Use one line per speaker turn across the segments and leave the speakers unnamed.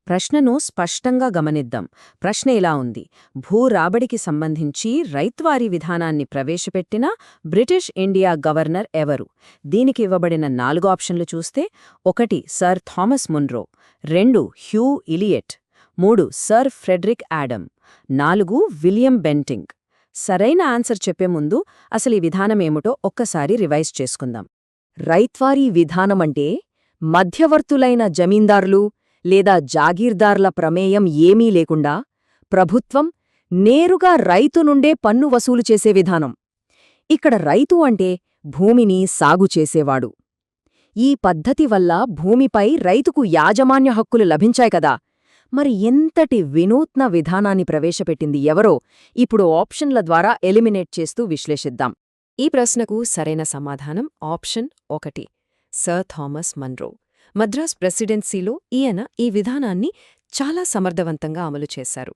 ప్రశ్నను స్పష్టంగా గమనిద్దాం. ప్రశ్న ఇలా ఉంది: భూరాబడికి సంబంధించి రైత్వారీ విధానాన్ని ప్రవేశపెట్టిన బ్రిటిష్ ఇండియా గవర్నర్ ఎవరు? దీనికి ఇవ్వబడిన 4 ఆప్షన్లు చూస్తే 1 sir Thomas Munro, 2 Hugh Elliot, 3 sir Frederick Adam, 4 William Bentinck. సరైన ఆన్సర్ చెప్పే ముందు అసలు ఈ విధానమేమిటో ఒక్కసారి రివైజ్ చేసుకుందాం. రైత్వారీ విధానమంటే మధ్యవర్తులైన జమీందారులు లేదా జాగీర్దార్ల ప్రమేయం ఏమీ లేకుండా ప్రభుత్వం నేరుగా రైతు నుండే పన్ను వసూలు చేసే విధానం. ఇక్కడ రైతు అంటే భూమిని సాగు చేసేవాడు. ఈ పద్ధతి వల్ల భూమిపై రైతుకు యాజమాన్య హక్కులు లభించాయి కదా. మరి ఎంతటి వినూత్న విధానాన్ని ప్రవేశపెట్టింది ఎవరో ఇప్పుడు ఆప్షన్ల ద్వారా ఎలిమినేట్ చేస్తూ విశ్లేషిద్దాం. ఈ ప్రశ్నకు సరైన సమాధానం option 1 sir Thomas Munro. Madras ప్రెసిడెన్సీలో ఈయన ఈ విధానాన్ని చాలా సమర్థవంతంగా అమలు చేశారు.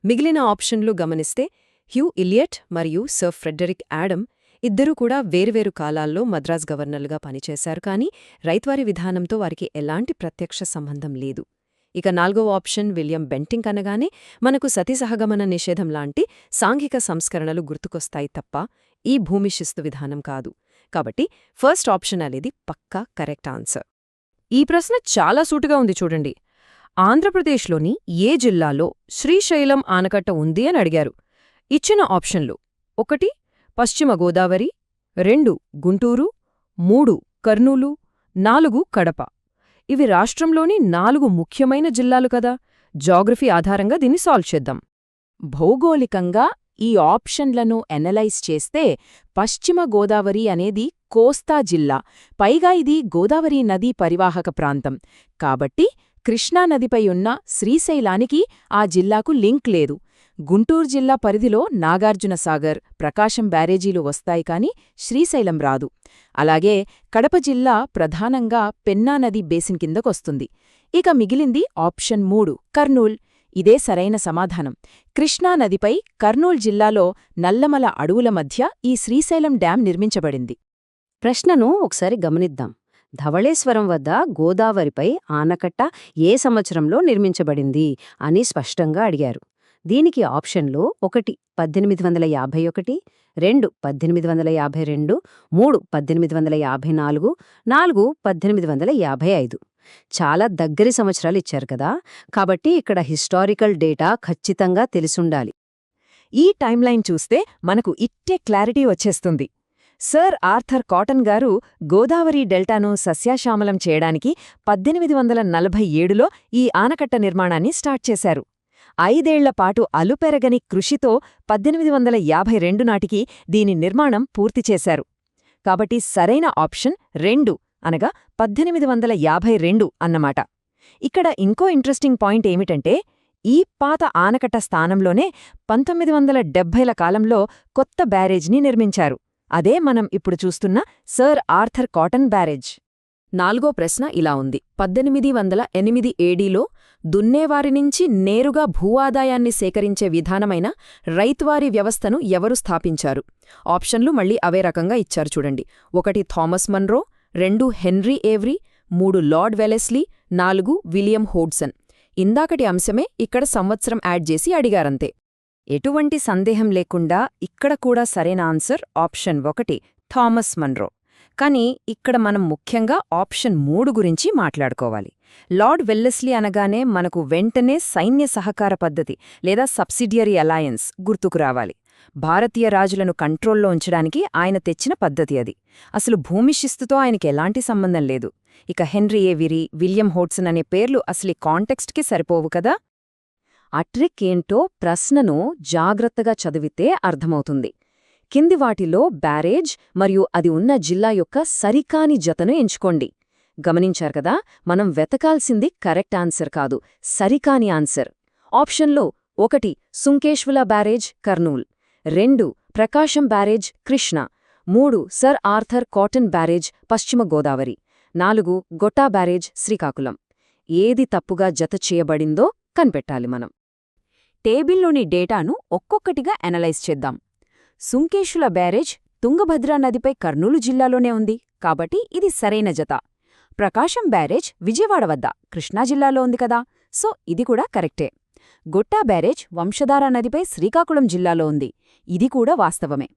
మిగిలిన ఆప్షన్లు గమనిస్తే హ్యూ ఇలియట్ మరియు సర్ ఫ్రెడరిక్ ఆడమ్ ఇద్దరూ కూడా వేర్వేరు కాలాల్లో మద్రాస్ గవర్నర్లుగా పనిచేశారు, కానీ రైత్వారీ విధానంతో వారికి ఎలాంటి ప్రత్యక్ష సంబంధం లేదు. ఇక 4వ ఆప్షన్ విలియం బెంటింగ్ అనగానే మనకు సతీసహగమన నిషేధం లాంటి సాంఘిక సంస్కరణలు గుర్తుకొస్తాయి తప్ప ఈ భూమి శిస్తు విధానం కాదు. కాబట్టి ఫస్ట్ ఆప్షన్ అనేది పక్కా కరెక్ట్ ఆన్సర్. ఈ ప్రశ్న చాలా సూటుగా ఉంది చూడండి. ఆంధ్రప్రదేశ్లోని ఏ జిల్లాలో శ్రీశైలం ఆనకట్ట ఉంది అని అడిగారు. ఇచ్చిన ఆప్షన్లు: 1 పశ్చిమ గోదావరి, 2 గుంటూరు, 3 కర్నూలు, 4 కడప. ఇవి రాష్ట్రంలోని 4 ముఖ్యమైన జిల్లాలు కదా. జాగ్రఫీ ఆధారంగా దీన్ని సాల్వ్ చేద్దాం. భౌగోళికంగా ఈ ఆప్షన్లను ఎనలైజ్ చేస్తే పశ్చిమ గోదావరి అనేది కోస్తా జిల్లా, పైగా ఇది గోదావరి నదీ పరివాహక ప్రాంతం. కాబట్టి కృష్ణానదిపై ఉన్న శ్రీశైలానికి ఆ జిల్లాకు లింక్ లేదు. గుంటూరు జిల్లా పరిధిలో నాగార్జునసాగర్, ప్రకాశం బ్యారేజీలు వస్తాయి, కానీ శ్రీశైలం రాదు. అలాగే కడప జిల్లా ప్రధానంగా పెన్నా నది బేసిన్ కిందకొస్తుంది. ఇక మిగిలింది ఆప్షన్ 3 కర్నూల్. ఇదే సరైన సమాధానం. కృష్ణానదిపై కర్నూల్ జిల్లాలో నల్లమల అడవుల మధ్య ఈ శ్రీశైలం డ్యాం నిర్మించబడింది. ప్రశ్నను ఒకసారి గమనిద్దాం. ధవళేశ్వరం వద్ద గోదావరిపై ఆనకట్ట ఏ సంవత్సరంలో నిర్మించబడింది అని స్పష్టంగా అడిగారు. దీనికి ఆప్షన్లు: 1 1851, 2 1852, 3 1854, 4 1855. చాలా దగ్గరి సంవత్సరాలు ఇచ్చారు కదా. కాబట్టి ఇక్కడ హిస్టారికల్ డేటా ఖచ్చితంగా తెలిసుండాలి. ఈ టైమ్లైన్ చూస్తే మనకు ఇట్టే క్లారిటీ వచ్చేస్తుంది. సర్ ఆర్థర్ కాటన్ గారు గోదావరి డెల్టాను సస్యాశ్యామలం చేయడానికి 1847లో ఈ ఆనకట్ట నిర్మాణాన్ని స్టార్ట్ చేశారు. 5 ఏళ్లపాటు అలుపెరగని కృషితో 1852 నాటికి దీని నిర్మాణం పూర్తి చేశారు. కాబట్టి సరైన ఆప్షన్ 2 అనగా 1852 అన్నమాట. ఇక్కడ ఇంకో ఇంట్రెస్టింగ్ పాయింట్ ఏమిటంటే, ఈ పాత ఆనకట్ట స్థానంలోనే 1970ల కాలంలో కొత్త బ్యారేజ్ని నిర్మించారు. అదే మనం ఇప్పుడు చూస్తున్న సర్ ఆర్థర్ కాటన్ బ్యారేజ్. 4వ ప్రశ్న ఇలా ఉంది: 1808 ఏడీలో దున్నేవారి నుంచి నేరుగా భూ ఆదాయాన్ని సేకరించే విధానమైన రైత్వారీ వ్యవస్థను ఎవరు స్థాపించారు? ఆప్షన్లు మళ్లీ అవే రకంగా ఇచ్చారు చూడండి. 1 Thomas Munro, 2 Henry Avery, 3 Lord Wellesley, 4 William Hodson. ఇందాకటి అంశమే ఇక్కడ సంవత్సరం యాడ్ చేసి అడిగారంతే. ఎటువంటి సందేహం లేకుండా ఇక్కడ కూడా సరైన ఆన్సర్ ఆప్షన్ 1 థామస్ మన్రో. కానీ ఇక్కడ మనం ముఖ్యంగా ఆప్షన్ 3 గురించి మాట్లాడుకోవాలి. లార్డ్ వెల్లెస్లీ అనగానే మనకు వెంటనే సైన్య సహకార పద్ధతి లేదా సబ్సిడియరీ అలయన్స్ గుర్తుకు రావాలి. భారతీయ రాజులను కంట్రోల్లో ఉంచడానికి ఆయన తెచ్చిన పద్ధతి అది. అసలు భూమి శిస్తుతో ఆయనకి ఎలాంటి సంబంధం లేదు. ఇక హెన్రీ ఏవిరీ, విలియం హోడ్సన్ అనే పేర్లు అసలు కాంటెక్స్ట్కి సరిపోవు కదా. ఆ ట్రిక్ ఏంటో ప్రశ్నను జాగ్రత్తగా చదివితే అర్థమవుతుంది. కింది వాటిలో బ్యారేజ్ మరియు అది ఉన్న జిల్లా యొక్క సరికాని జతను ఎంచుకోండి. గమనించారు కదా, మనం వెతకాల్సింది కరెక్ట్ ఆన్సర్ కాదు, సరికాని ఆన్సర్. ఆప్షన్లో 1 Sunkesula barrage Kurnool, 2 Prakasam barrage Krishna, 3 sir Arthur Cotton barrage పశ్చిమ గోదావరి, 4 గొట్టా బ్యారేజ్ శ్రీకాకుళం. ఏది తప్పుగా జత చేయబడిందో కనిపెట్టాలి మనం. టేబుల్లోని డేటాను ఒక్కొక్కటిగా అనలైజ్ చేద్దాం. సుంకేశుల బ్యారేజ్ తుంగభద్రా నదిపై కర్నూలు జిల్లాలోనే ఉంది, కాబట్టి ఇది సరైన జత. ప్రకాశం బ్యారేజ్ విజయవాడ వద్ద కృష్ణా జిల్లాలో ఉంది కదా,
సో ఇది కూడా కరెక్టే. గొట్టా బ్యారేజ్ వంశధార నదిపై శ్రీకాకుళం జిల్లాలో ఉంది. ఇది కూడా వాస్తవమే.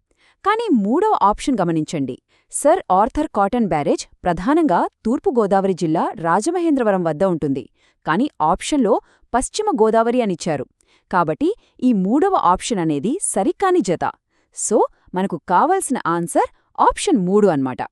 కానీ మూడవ ఆప్షన్ గమనించండి. సర్ ఆర్థర్ కాటన్ బ్యారేజ్ ప్రధానంగా తూర్పుగోదావరి జిల్లా రాజమహేంద్రవరం వద్ద ఉంటుంది. కాని ఆప్షన్లో పశ్చిమ గోదావరి అనిచ్చారు. కాబట్టి ఈ మూడవ ఆప్షన్ అనేది సరికాని జత. సో మనకు కావలసిన ఆన్సర్ ఆప్షన్ 3 అన్నమాట.